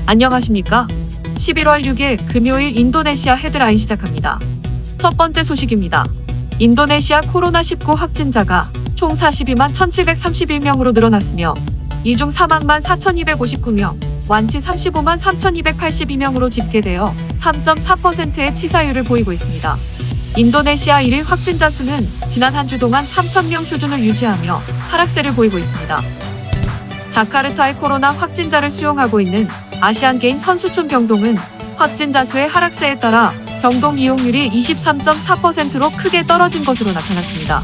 안녕하십니까? 11월 6일 금요일 인도네시아 헤드라인 시작합니다. 첫 번째 소식입니다. 인도네시아 코로나19 확진자가 총 42만 1,731명으로 늘어났으며 이 중 사망만 4,259명, 완치 35만 3,282명으로 집계되어 3.4%의 치사율을 보이고 있습니다. 인도네시아 1일 확진자 수는 지난 한 주 동안 3,000명 수준을 유지하며 하락세를 보이고 있습니다. 자카르타의 코로나 확진자를 수용하고 있는 아시안게임 선수촌 병동은 확진자 수의 하락세에 따라 병동 이용률이 23.4%로 크게 떨어진 것으로 나타났습니다.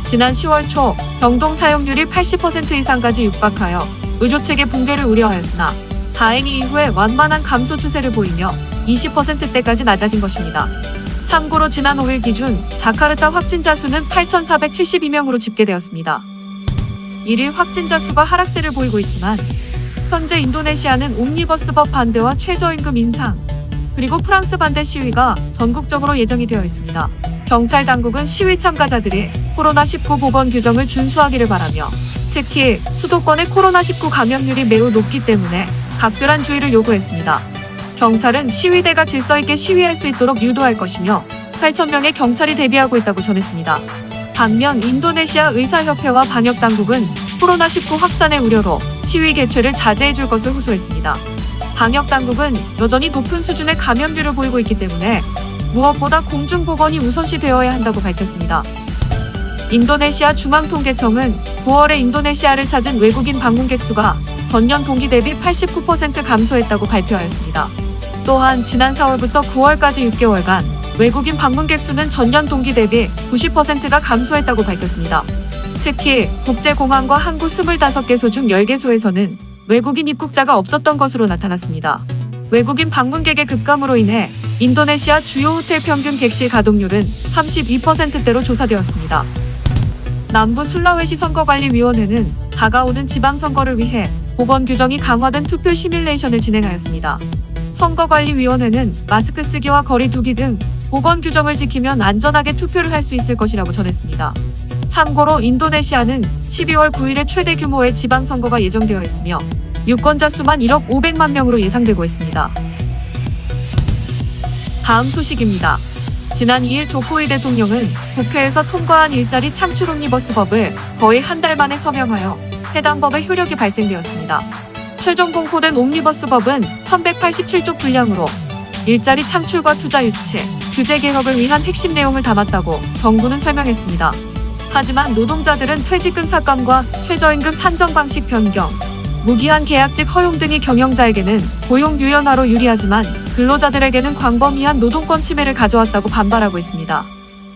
지난 10월 초 병동 사용률이 80% 이상까지 육박하여 의료체계 붕괴를 우려하였으나 다행히 이후에 완만한 감소 추세를 보이며 20%대까지 낮아진 것입니다. 참고로 지난 5일 기준 자카르타 확진자 수는 8,472명으로 집계되었습니다. 1일 확진자 수가 하락세를 보이고 있지만 현재 인도네시아는 옴니버스법 반대와 최저임금 인상, 그리고 프랑스 반대 시위가 전국적으로 예정이 되어 있습니다. 경찰 당국은 시위 참가자들이 코로나19 보건 규정을 준수하기를 바라며 특히 수도권의 코로나19 감염률이 매우 높기 때문에 각별한 주의를 요구했습니다. 경찰은 시위대가 질서 있게 시위할 수 있도록 유도할 것이며 8,000명의 경찰이 대비하고 있다고 전했습니다. 반면 인도네시아 의사협회와 방역당국은 코로나19 확산의 우려로 시위 개최를 자제해 줄 것을 호소했습니다. 방역당국은 여전히 높은 수준의 감염률을 보이고 있기 때문에 무엇보다 공중보건이 우선시 되어야 한다고 밝혔습니다. 인도네시아 중앙통계청은 9월에 인도네시아를 찾은 외국인 방문객 수가 전년 동기 대비 89% 감소했다고 발표하였습니다. 또한 지난 4월부터 9월까지 6개월간 외국인 방문객 수는 전년 동기 대비 90%가 감소했다고 밝혔습니다. 특히 국제공항과 항구 25개소 중 10개소에서는 외국인 입국자가 없었던 것으로 나타났습니다. 외국인 방문객의 급감으로 인해 인도네시아 주요 호텔 평균 객실 가동률은 32%대로 조사되었습니다. 남부 술라웨시 선거관리위원회는 다가오는 지방선거를 위해 보건 규정이 강화된 투표 시뮬레이션을 진행하였습니다. 선거관리위원회는 마스크 쓰기와 거리 두기 등 보건 규정을 지키면 안전하게 투표를 할 수 있을 것이라고 전했습니다. 참고로 인도네시아는 12월 9일에 최대 규모의 지방선거가 예정되어 있으며 유권자 수만 1억 500만 명으로 예상되고 있습니다. 다음 소식입니다. 지난 2일 조코위 대통령은 국회에서 통과한 일자리 창출 옴니버스법을 거의 한 달 만에 서명하여 해당 법의 효력이 발생되었습니다. 최종 공포된 옴니버스법은 1187조 분량으로 일자리 창출과 투자 유치, 규제 개혁을 위한 핵심 내용을 담았다고 정부는 설명했습니다. 하지만 노동자들은 퇴직금 삭감과 최저임금 산정 방식 변경, 무기한 계약직 허용 등이 경영자에게는 고용 유연화로 유리하지만 근로자들에게는 광범위한 노동권 침해를 가져왔다고 반발하고 있습니다.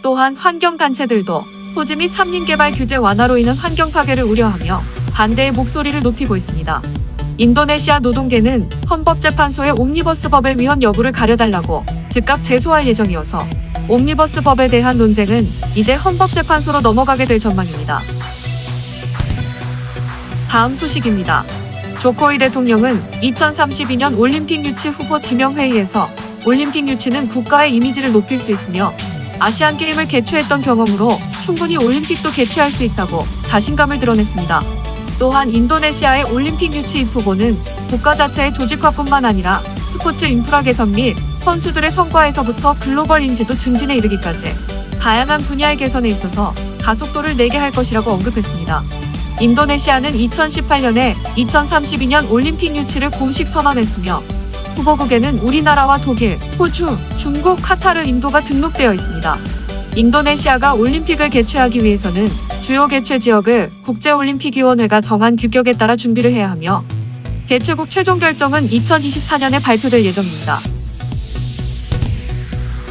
또한 환경단체들도 토지 및 삼림개발 규제 완화로 인한 환경 파괴를 우려하며 반대의 목소리를 높이고 있습니다. 인도네시아 노동계는 헌법재판소의 옴니버스법의 위헌 여부를 가려달라고 즉각 제소할 예정이어서 옴니버스법에 대한 논쟁은 이제 헌법재판소로 넘어가게 될 전망입니다. 다음 소식입니다. 조코위 대통령은 2032년 올림픽 유치 후보 지명회의에서 올림픽 유치는 국가의 이미지를 높일 수 있으며 아시안게임을 개최했던 경험으로 충분히 올림픽도 개최할 수 있다고 자신감을 드러냈습니다. 또한 인도네시아의 올림픽 유치 후보는 국가 자체의 조직화뿐만 아니라 스포츠 인프라 개선 및 선수들의 성과에서부터 글로벌 인지도 증진에 이르기까지 다양한 분야의 개선에 있어서 가속도를 내게 할 것이라고 언급했습니다. 인도네시아는 2018년에 2032년 올림픽 유치를 공식 선언했으며 후보국에는 우리나라와 독일, 호주, 중국, 카타르, 인도가 등록되어 있습니다. 인도네시아가 올림픽을 개최하기 위해서는 주요 개최 지역을 국제올림픽위원회가 정한 규격에 따라 준비를 해야 하며 개최국 최종 결정은 2024년에 발표될 예정입니다.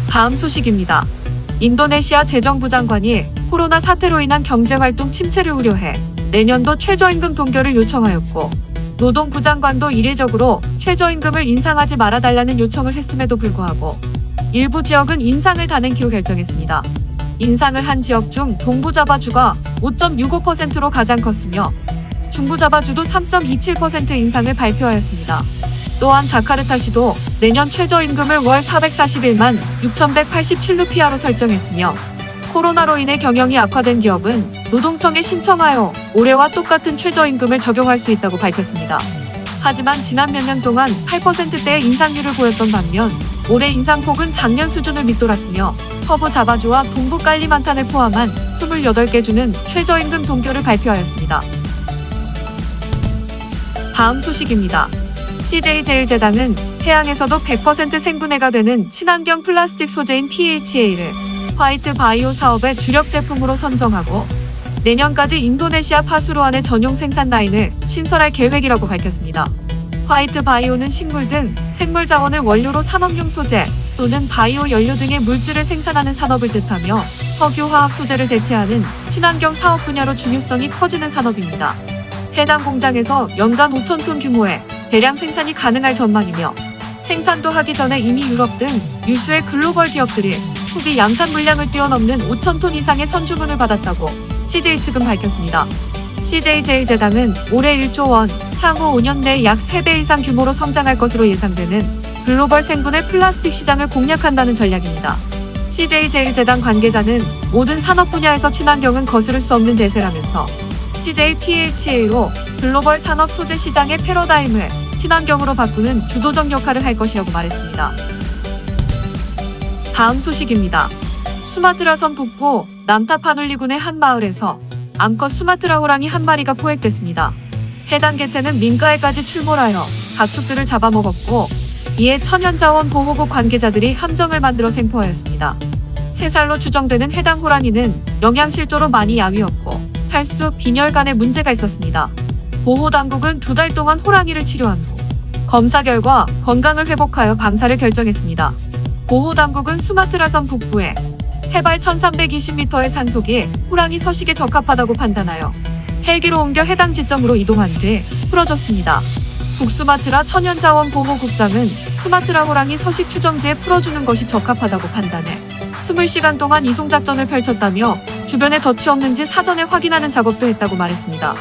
다음 소식입니다. 인도네시아 재정부 장관이 코로나 사태로 인한 경제활동 침체를 우려해 내년도 최저임금 동결을 요청하였고 노동부 장관도 이례적으로 최저임금을 인상하지 말아달라는 요청을 했음에도 불구하고 일부 지역은 인상을 단행키로 결정했습니다. 인상을 한 지역 중 동부자바주가 5.65%로 가장 컸으며 중부자바주도 3.27% 인상을 발표하였습니다. 또한 자카르타시도 내년 최저임금을 월 441만 6,187루피아로 설정했으며 코로나로 인해 경영이 악화된 기업은 노동청에 신청하여 올해와 똑같은 최저임금을 적용할 수 있다고 밝혔습니다. 하지만 지난 몇 년 동안 8%대의 인상률을 보였던 반면 올해 인상폭은 작년 수준을 밑돌았으며 서부 자바주와 동부 깔리만탄을 포함한 28개 주는 최저임금 동결을 발표하였습니다. 다음 소식입니다. CJ제일제당은 해양에서도 100% 생분해가 되는 친환경 플라스틱 소재인 PHA를 화이트 바이오 사업의 주력 제품으로 선정하고 내년까지 인도네시아 파수로안의 전용 생산 라인을 신설할 계획이라고 밝혔습니다. 화이트 바이오는 식물 등 생물 자원을 원료로 산업용 소재 또는 바이오 연료 등의 물질을 생산하는 산업을 뜻하며 석유 화학 소재를 대체하는 친환경 사업 분야로 중요성이 커지는 산업입니다. 해당 공장에서 연간 5,000톤 규모의 대량 생산이 가능할 전망이며 생산도 하기 전에 이미 유럽 등 유수의 글로벌 기업들이 후기 양산 물량을 뛰어넘는 5,000톤 이상의 선주문을 받았다고 CJ 측은 밝혔습니다. CJ제일제당은 올해 1조 원, 향후 5년 내에 약 3배 이상 규모로 성장할 것으로 예상되는 글로벌 생분해 플라스틱 시장을 공략한다는 전략입니다. CJ제일제당 관계자는 모든 산업 분야에서 친환경은 거스를 수 없는 대세라면서 CJPHA로 글로벌 산업 소재 시장의 패러다임을 친환경으로 바꾸는 주도적 역할을 할 것이라고 말했습니다. 다음 소식입니다. 수마트라섬 북부 남타파눌리군의 한 마을에서 암컷 수마트라 호랑이 한 마리가 포획됐습니다. 해당 개체는 민가에까지 출몰하여 가축들을 잡아먹었고 이에 천연자원보호국 관계자들이 함정을 만들어 생포하였습니다. 3살로 추정되는 해당 호랑이는 영양실조로 많이 야위었고 탈수, 빈혈관에 문제가 있었습니다. 보호당국은 2달 동안 호랑이를 치료한 후 검사 결과 건강을 회복하여 방사를 결정했습니다. 보호당국은 수마트라섬 북부에 해발 1320m의 산속이 호랑이 서식에 적합하다고 판단하여 헬기로 옮겨 해당 지점으로 이동한 뒤 풀어줬습니다. 북수마트라 천연자원보호국장은 수마트라 호랑이 서식 추정지에 풀어주는 것이 적합하다고 판단해 20시간 동안 이송작전을 펼쳤다며 주변에 덫이 없는지 사전에 확인하는 작업도 했다고 말했습니다.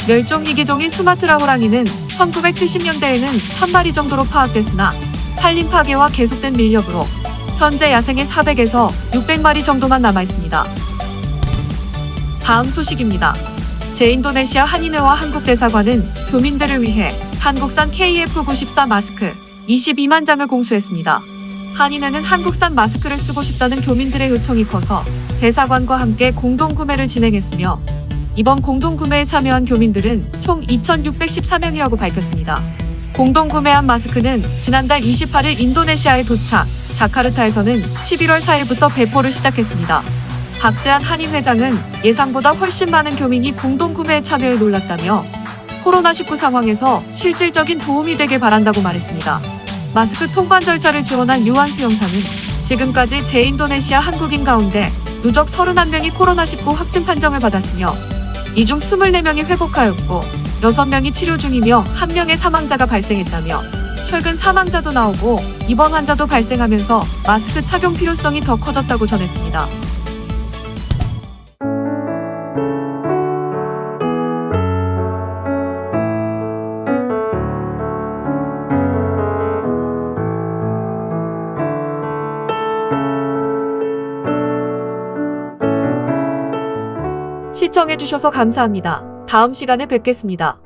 멸종위기종인 수마트라 호랑이는 1970년대에는 1000마리 정도로 파악됐으나 산림 파괴와 계속된 밀렵으로 현재 야생에 400에서 600마리 정도만 남아있습니다. 다음 소식입니다. 제인도네시아 한인회와 한국대사관은 교민들을 위해 한국산 KF94 마스크 22만 장을 공수했습니다. 한인회는 한국산 마스크를 쓰고 싶다는 교민들의 요청이 커서 대사관과 함께 공동구매를 진행했으며 이번 공동구매에 참여한 교민들은 총 2,614명이라고 밝혔습니다. 공동구매한 마스크는 지난달 28일 인도네시아에 도착, 자카르타에서는 11월 4일부터 배포를 시작했습니다. 박재한 한인 회장은 예상보다 훨씬 많은 교민이 공동구매에 참여해 놀랐다며 코로나19 상황에서 실질적인 도움이 되길 바란다고 말했습니다. 마스크 통관 절차를 지원한 유한수 영사는 지금까지 제인도네시아 한국인 가운데 누적 31명이 코로나19 확진 판정을 받았으며 이 중 24명이 회복하였고 6명이 치료 중이며 1명의 사망자가 발생했다며 최근 사망자도 나오고 입원 환자도 발생하면서 마스크 착용 필요성이 더 커졌다고 전했습니다. 시청해주셔서 감사합니다. 다음 시간에 뵙겠습니다.